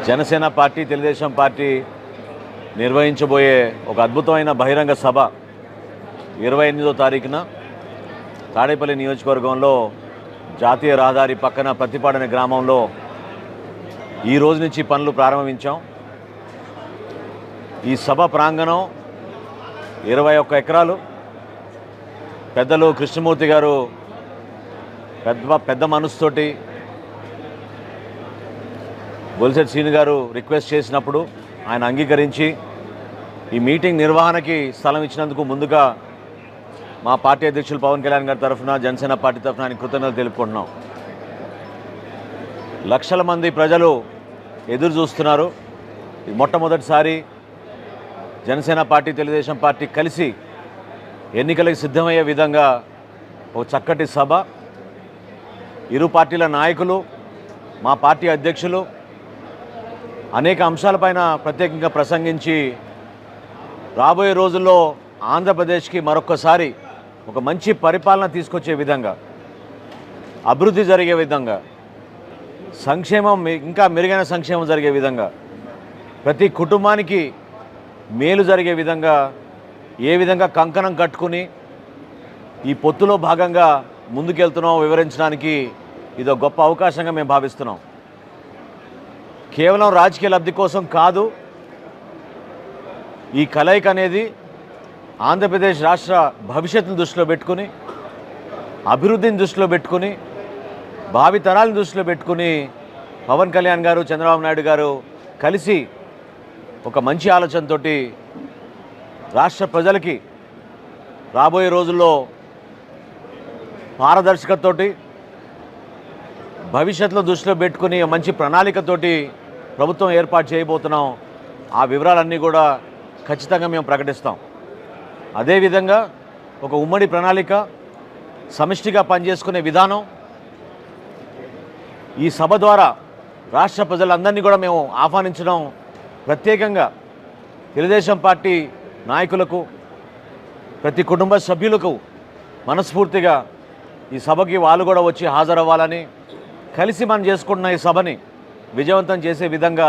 Janasena party Telugu Desam party నిర్వహించబోయే ఒక అద్భుతమైన బహిరంగ సభ 28వ తారీఖున తాడేపల్లి నియోజకవర్గంలో జాతీయ రహదారి పక్కన ప్రతిపాడనే గ్రామంలో ఈ రోజు నుంచి పనులు ప్రారంభించాం. ఈ సభ ప్రాంగణం 21 ఎకరాలు. పెద్దలు కృష్ణమూర్తి గారు పెద్ద మనసుతోటి బొలిశెట్టి శ్రీను గారు రిక్వెస్ట్ చేసినప్పుడు ఆయన అంగీకరించి ఈ మీటింగ్ నిర్వహణకి స్థలం ఇచ్చినందుకు ముందుగా మా పార్టీ అధ్యక్షులు పవన్ కళ్యాణ్ గారి తరఫున జనసేన పార్టీ తరఫున ఆయన కృతజ్ఞతలు తెలుపుకుంటున్నాం. లక్షల మంది ప్రజలు ఎదురు చూస్తున్నారు. మొట్టమొదటిసారి జనసేన పార్టీ తెలుగుదేశం పార్టీ కలిసి ఎన్నికలకు సిద్ధమయ్యే విధంగా ఒక చక్కటి సభ. ఇరు పార్టీల నాయకులు, మా పార్టీ అధ్యక్షులు అనేక అంశాలపైన ప్రత్యేకంగా ప్రసంగించి రాబోయే రోజుల్లో ఆంధ్రప్రదేశ్కి మరొక్కసారి ఒక మంచి పరిపాలన తీసుకొచ్చే విధంగా, అభివృద్ధి జరిగే విధంగా, సంక్షేమం ఇంకా మెరుగైన సంక్షేమం జరిగే విధంగా, ప్రతి కుటుంబానికి మేలు జరిగే విధంగా ఏ విధంగా కంకణం కట్టుకుని ఈ పొత్తులో భాగంగా ముందుకెళ్తున్నామో వివరించడానికి ఇదో గొప్ప అవకాశంగా మేము భావిస్తున్నాం. కేవలం రాజకీయ లబ్ధి కోసం కాదు, ఈ కలయిక అనేది ఆంధ్రప్రదేశ్ రాష్ట్ర భవిష్యత్తును దృష్టిలో పెట్టుకుని, అభివృద్ధిని దృష్టిలో పెట్టుకుని, భావితరాలను దృష్టిలో పెట్టుకుని పవన్ కళ్యాణ్ గారు, చంద్రబాబు నాయుడు గారు కలిసి ఒక మంచి ఆలోచనతో రాష్ట్ర ప్రజలకి రాబోయే రోజుల్లో పారదర్శకతతోటి, భవిష్యత్తులో దృష్టిలో పెట్టుకుని మంచి ప్రణాళికతోటి ప్రభుత్వం ఏర్పాటు చేయబోతున్నాం. ఆ వివరాలన్నీ కూడా ఖచ్చితంగా మేము ప్రకటిస్తాం. అదేవిధంగా ఒక ఉమ్మడి ప్రణాళిక, సమిష్టిగా పనిచేసుకునే విధానం ఈ సభ ద్వారా రాష్ట్ర ప్రజలందరినీ కూడా మేము ఆహ్వానించడం, ప్రత్యేకంగా తెలుగుదేశం పార్టీ నాయకులకు, ప్రతి కుటుంబ సభ్యులకు మనస్ఫూర్తిగా ఈ సభకి వాళ్ళు కూడా వచ్చి హాజరవ్వాలని, కలిసి మనం చేసుకుంటున్న ఈ సభని విజయవంతం చేసే విధంగా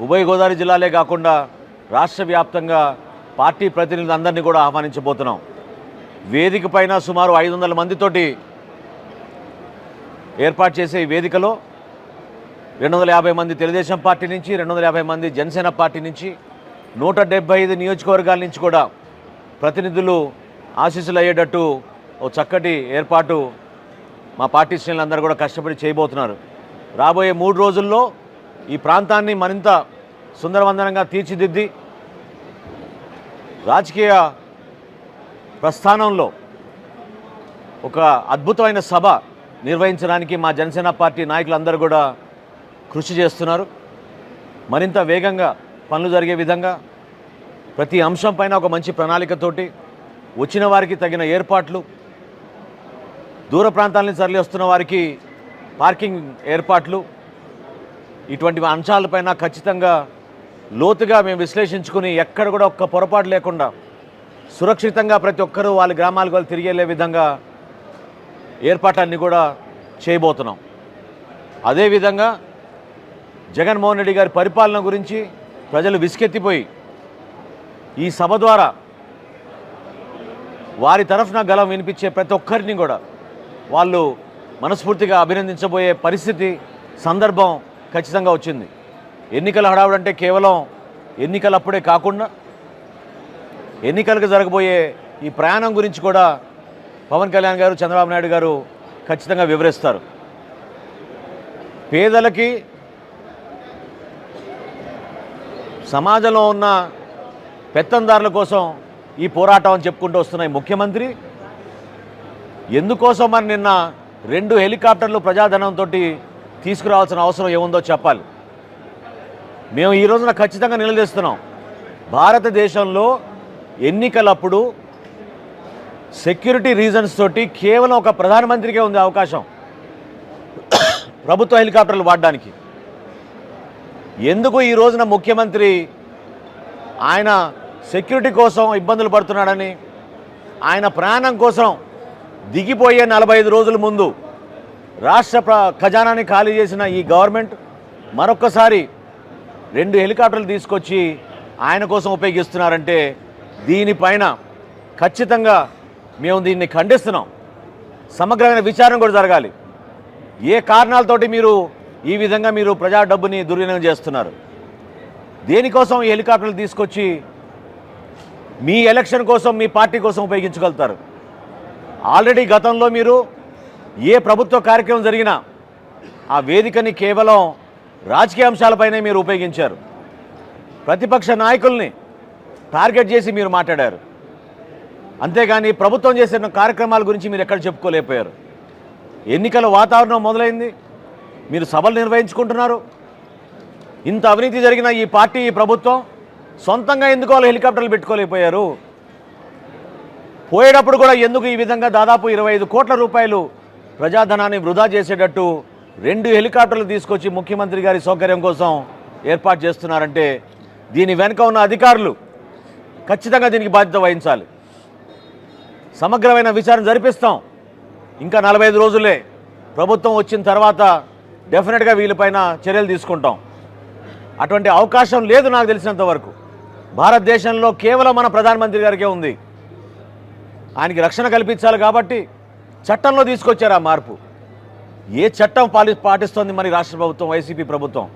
ఉభయ గోదావరి జిల్లాలే కాకుండా రాష్ట్ర వ్యాప్తంగా పార్టీ ప్రతినిధులందరినీ కూడా ఆహ్వానించబోతున్నాం. వేదిక పైన సుమారు 500 మందితోటి ఏర్పాటు చేసే ఈ వేదికలో 250 మంది తెలుగుదేశం పార్టీ నుంచి, 250 మంది జనసేన పార్టీ నుంచి, 175 నియోజకవర్గాల నుంచి కూడా ప్రతినిధులు ఆశీస్సులు అయ్యేటట్టు ఓ చక్కటి ఏర్పాటు మా పార్టీ శ్రేణులందరూ కూడా కష్టపడి చేయబోతున్నారు. రాబోయే 3 రోజుల్లో ఈ ప్రాంతాన్ని మరింత సుందరవందనంగా తీర్చిదిద్ది రాజకీయ ప్రస్థానంలో ఒక అద్భుతమైన సభ నిర్వహించడానికి మా జనసేన పార్టీ నాయకులందరూ కూడా కృషి చేస్తున్నారు. మరింత వేగంగా పనులు జరిగే విధంగా ప్రతి అంశం పైన ఒక మంచి ప్రణాళికతోటి వచ్చిన వారికి తగిన ఏర్పాట్లు, దూర ప్రాంతాల నుంచి తరలివస్తున్న వారికి పార్కింగ్ ఏర్పాట్లు, ఇటువంటి అంశాలపైన ఖచ్చితంగా లోతుగా మేము విశ్లేషించుకుని ఎక్కడ కూడా ఒక్క పొరపాటు లేకుండా సురక్షితంగా ప్రతి ఒక్కరూ వాళ్ళ గ్రామాలకు వాళ్ళు తిరిగి వెళ్ళే విధంగా ఏర్పాట్లన్నీ కూడా చేయబోతున్నాం. అదేవిధంగా జగన్మోహన్ రెడ్డి గారి పరిపాలన గురించి ప్రజలు విసుకెత్తిపోయి ఈ సభ ద్వారా వారి తరఫున గలం వినిపించే ప్రతి ఒక్కరిని కూడా వాళ్ళు మనస్ఫూర్తిగా అభినందించబోయే పరిస్థితి, సందర్భం ఖచ్చితంగా వచ్చింది. ఎన్నికల హడావుడంటే కేవలం ఎన్నికలప్పుడే కాకుండా ఎన్నికలకు జరగబోయే ఈ ప్రయాణం గురించి కూడా పవన్ కళ్యాణ్ గారు, చంద్రబాబు నాయుడు గారు ఖచ్చితంగా వివరిస్తారు. పేదలకి, సమాజంలో ఉన్న పెత్తందారుల కోసం ఈ పోరాటం అని చెప్పుకుంటూ వస్తున్న ఈ ముఖ్యమంత్రి ఎందుకోసం మరి నిన్న 2 హెలికాప్టర్లు ప్రజాధనంతో తీసుకురావాల్సిన అవసరం ఏముందో చెప్పాలి. మేము ఈ రోజున ఖచ్చితంగా నిలదీస్తున్నాం. భారతదేశంలో ఎన్నికలప్పుడు సెక్యూరిటీ రీజన్స్ తోటి కేవలం ఒక ప్రధానమంత్రికే ఉంది అవకాశం ప్రభుత్వ హెలికాప్టర్లు వాడడానికి. ఎందుకు ఈ రోజున ముఖ్యమంత్రి ఆయన సెక్యూరిటీ కోసం ఇబ్బందులు పడుతున్నాడని, ఆయన ప్రాణం కోసం దిగిపోయే 45 రోజుల ముందు రాష్ట్ర ఖజానాని ఖాళీ చేసిన ఈ గవర్నమెంట్ మరొక్కసారి 2 హెలికాప్టర్లు తీసుకొచ్చి ఆయన కోసం ఉపయోగిస్తున్నారంటే దీనిపైన ఖచ్చితంగా మేము దీన్ని ఖండిస్తున్నాం. సమగ్రమైన విచారణ కూడా జరగాలి. ఏ కారణాలతోటి మీరు ఈ విధంగా మీరు ప్రజా డబ్బుని దుర్వినియోగం చేస్తున్నారు? దేనికోసం ఈ హెలికాప్టర్లు తీసుకొచ్చి మీ ఎలక్షన్ కోసం మీ పార్టీ కోసం ఉపయోగించగలుగుతారు? ఆల్రెడీ గతంలో మీరు ఏ ప్రభుత్వ కార్యక్రమం జరిగినా ఆ వేదికని కేవలం రాజకీయ అంశాలపైనే మీరు ఉపయోగించారు. ప్రతిపక్ష నాయకుల్ని టార్గెట్ చేసి మీరు మాట్లాడారు. అంతేగాని ప్రభుత్వం చేసిన కార్యక్రమాల గురించి మీరు ఎక్కడ చెప్పుకోలేకపోయారు. ఎన్నికల వాతావరణం మొదలైంది, మీరు సభలు నిర్వహించుకుంటున్నారు. ఇంత అవినీతి జరిగిన ఈ పార్టీ ఈ ప్రభుత్వం సొంతంగా ఎందుకు వాళ్ళు హెలికాప్టర్లు పెట్టుకోలేకపోయారు? పోయేటప్పుడు కూడా ఎందుకు ఈ విధంగా దాదాపు 25 కోట్ల రూపాయలు ప్రజాధనాన్ని వృధా చేసేటట్టు 2 హెలికాప్టర్లు తీసుకొచ్చి ముఖ్యమంత్రి గారి సౌకర్యం కోసం ఏర్పాటు చేస్తున్నారంటే దీని వెనుక ఉన్న అధికారులు ఖచ్చితంగా దీనికి బాధ్యత వహించాలి. సమగ్రమైన విచారణ జరిపిస్తాం. ఇంకా 45 రోజులే ప్రభుత్వం వచ్చిన తర్వాత డెఫినెట్గా వీళ్ళపైన చర్యలు తీసుకుంటాం. అటువంటి అవకాశం లేదు నాకు తెలిసినంత వరకు. భారతదేశంలో కేవలం మన ప్రధానమంత్రి గారికే ఉంది. ఆయనకి రక్షణ కల్పించాలి కాబట్టి చట్టంలో తీసుకొచ్చారు ఆ మార్పు. ఏ చట్టం పాటిస్తోంది మరి రాష్ట్ర ప్రభుత్వం, వైసీపీ ప్రభుత్వం?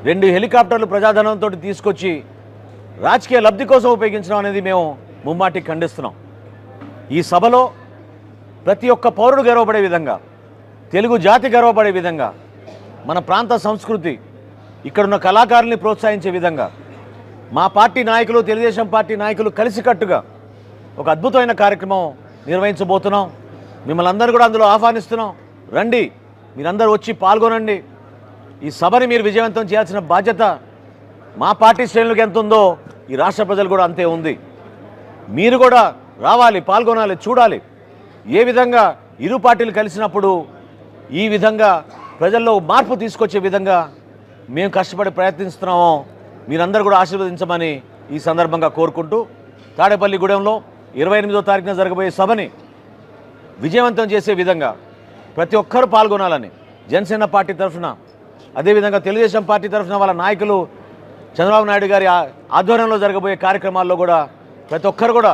2 హెలికాప్టర్లు ప్రజాధనంతో తీసుకొచ్చి రాజకీయ లబ్ధి కోసం ఉపయోగించడం అనేది మేము ముమ్మాటికి ఖండిస్తున్నాం. ఈ సభలో ప్రతి ఒక్క పౌరుడు గర్వపడే విధంగా, తెలుగు జాతి గర్వపడే విధంగా, మన ప్రాంత సంస్కృతి, ఇక్కడున్న కళాకారుల్ని ప్రోత్సహించే విధంగా మా పార్టీ నాయకులు, తెలుగుదేశం పార్టీ నాయకులు కలిసికట్టుగా ఒక అద్భుతమైన కార్యక్రమం నిర్వహించబోతున్నాం. మిమ్మల్ని అందరూ కూడా అందులో ఆహ్వానిస్తున్నాం. రండి, మీరందరూ వచ్చి పాల్గొనండి. ఈ సభని మీరు విజయవంతం చేయాల్సిన బాధ్యత మా పార్టీ శ్రేణులకు ఎంత ఉందో ఈ రాష్ట్ర ప్రజలు కూడా అంతే ఉంది. మీరు కూడా రావాలి, పాల్గొనాలి, చూడాలి ఏ విధంగా ఇరు పార్టీలు కలిసినప్పుడు ఈ విధంగా ప్రజల్లో మార్పు తీసుకొచ్చే విధంగా మేము కష్టపడి ప్రయత్నిస్తున్నామో మీరందరూ కూడా ఆశీర్వదించమని ఈ సందర్భంగా కోరుకుంటూ, తాడేపల్లిగూడెంలో 28వ తారీఖున జరగబోయే సభని విజయవంతం చేసే విధంగా ప్రతి ఒక్కరూ పాల్గొనాలని జనసేన పార్టీ తరఫున, అదేవిధంగా తెలుగుదేశం పార్టీ తరఫున వాళ్ళ నాయకులు చంద్రబాబు నాయుడు గారి ఆధ్వర్యంలో జరగబోయే కార్యక్రమాల్లో కూడా ప్రతి ఒక్కరు కూడా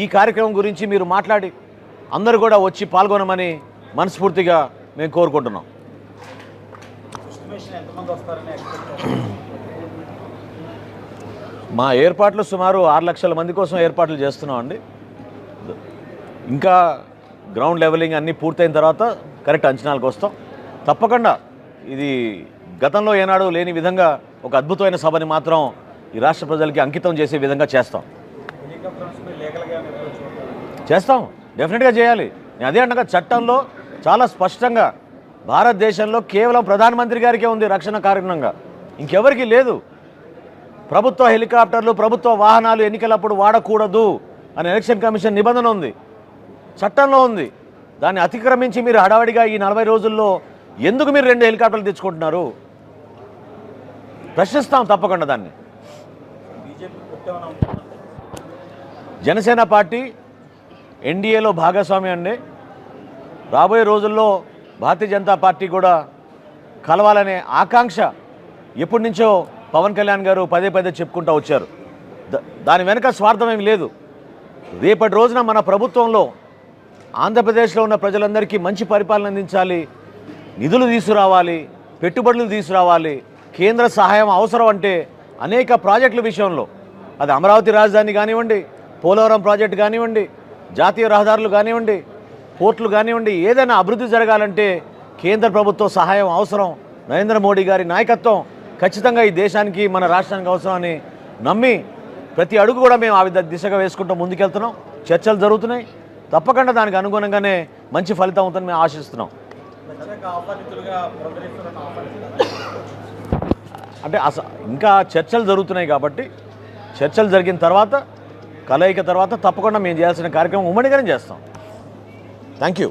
ఈ కార్యక్రమం గురించి మీరు మాట్లాడి అందరూ కూడా వచ్చి పాల్గొనమని మనస్ఫూర్తిగా మేము కోరుకుంటున్నాం. మా ఏర్పాట్లు సుమారు 6 లక్షల మంది కోసం ఏర్పాట్లు చేస్తున్నాం అండి. ఇంకా గ్రౌండ్ లెవెలింగ్ అన్నీ పూర్తయిన తర్వాత కరెక్ట్ అంచనాలకు వస్తాం. తప్పకుండా ఇది గతంలో ఏనాడు లేని విధంగా ఒక అద్భుతమైన సభని మాత్రం ఈ రాష్ట్ర ప్రజలకి అంకితం చేసే విధంగా చేస్తాం. డెఫినెట్గా చేయాలి. నేను అదే అంటగా చట్టంలో చాలా స్పష్టంగా భారతదేశంలో కేవలం ప్రధానమంత్రి గారికే ఉంది రక్షణ కారణంగా, ఇంకెవరికి లేదు. ప్రభుత్వ హెలికాప్టర్లు, ప్రభుత్వ వాహనాలు ఎన్నికలప్పుడు వాడకూడదు అని ఎలక్షన్ కమిషన్ నిబంధన ఉంది, చట్టంలో ఉంది. దాన్ని అతిక్రమించి మీరు హడావడిగా ఈ 40 రోజుల్లో ఎందుకు మీరు 2 హెలికాప్టర్లు తెచ్చుకుంటున్నారు? ప్రశ్నిస్తాం తప్పకుండా దాన్ని. జనసేన పార్టీ ఎన్డీఏలో భాగస్వామి అండి. రాబోయే రోజుల్లో భారతీయ జనతా పార్టీ కూడా కలవాలనే ఆకాంక్ష ఎప్పటి నుంచో పవన్ కళ్యాణ్ గారు పదే పదే చెప్పుకుంటూ వచ్చారు. దాని వెనుక స్వార్థం ఏమి లేదు. రేపటి రోజున మన ప్రభుత్వంలో ఆంధ్రప్రదేశ్లో ఉన్న ప్రజలందరికీ మంచి పరిపాలన అందించాలి, నిధులు తీసుకురావాలి, పెట్టుబడులు తీసుకురావాలి, కేంద్ర సహాయం అవసరం అంటే అనేక ప్రాజెక్టుల విషయంలో, అది అమరావతి రాజధాని కానివ్వండి, పోలవరం ప్రాజెక్టు కానివ్వండి, జాతీయ రహదారులు కానివ్వండి, పోర్టులు కానివ్వండి, ఏదైనా అభివృద్ధి జరగాలంటే కేంద్ర ప్రభుత్వ సహాయం అవసరం. నరేంద్ర మోడీ గారి నాయకత్వం ఖచ్చితంగా ఈ దేశానికి, మన రాష్ట్రానికి అవసరం అని నమ్మి ప్రతి అడుగు కూడా మేము ఆ దిశగా వేసుకుంటూ ముందుకెళ్తున్నాం. చర్చలు జరుగుతున్నాయి. తప్పకుండా దానికి అనుగుణంగానే మంచి ఫలితం అవుతుందని మేము ఆశిస్తున్నాం. అంటే ఇంకా చర్చలు జరుగుతున్నాయి కాబట్టి చర్చలు జరిగిన తర్వాత, కలయిక తర్వాత తప్పకుండా మేము చేయాల్సిన కార్యక్రమం ఉమ్మడిగానే చేస్తాం. Thank you.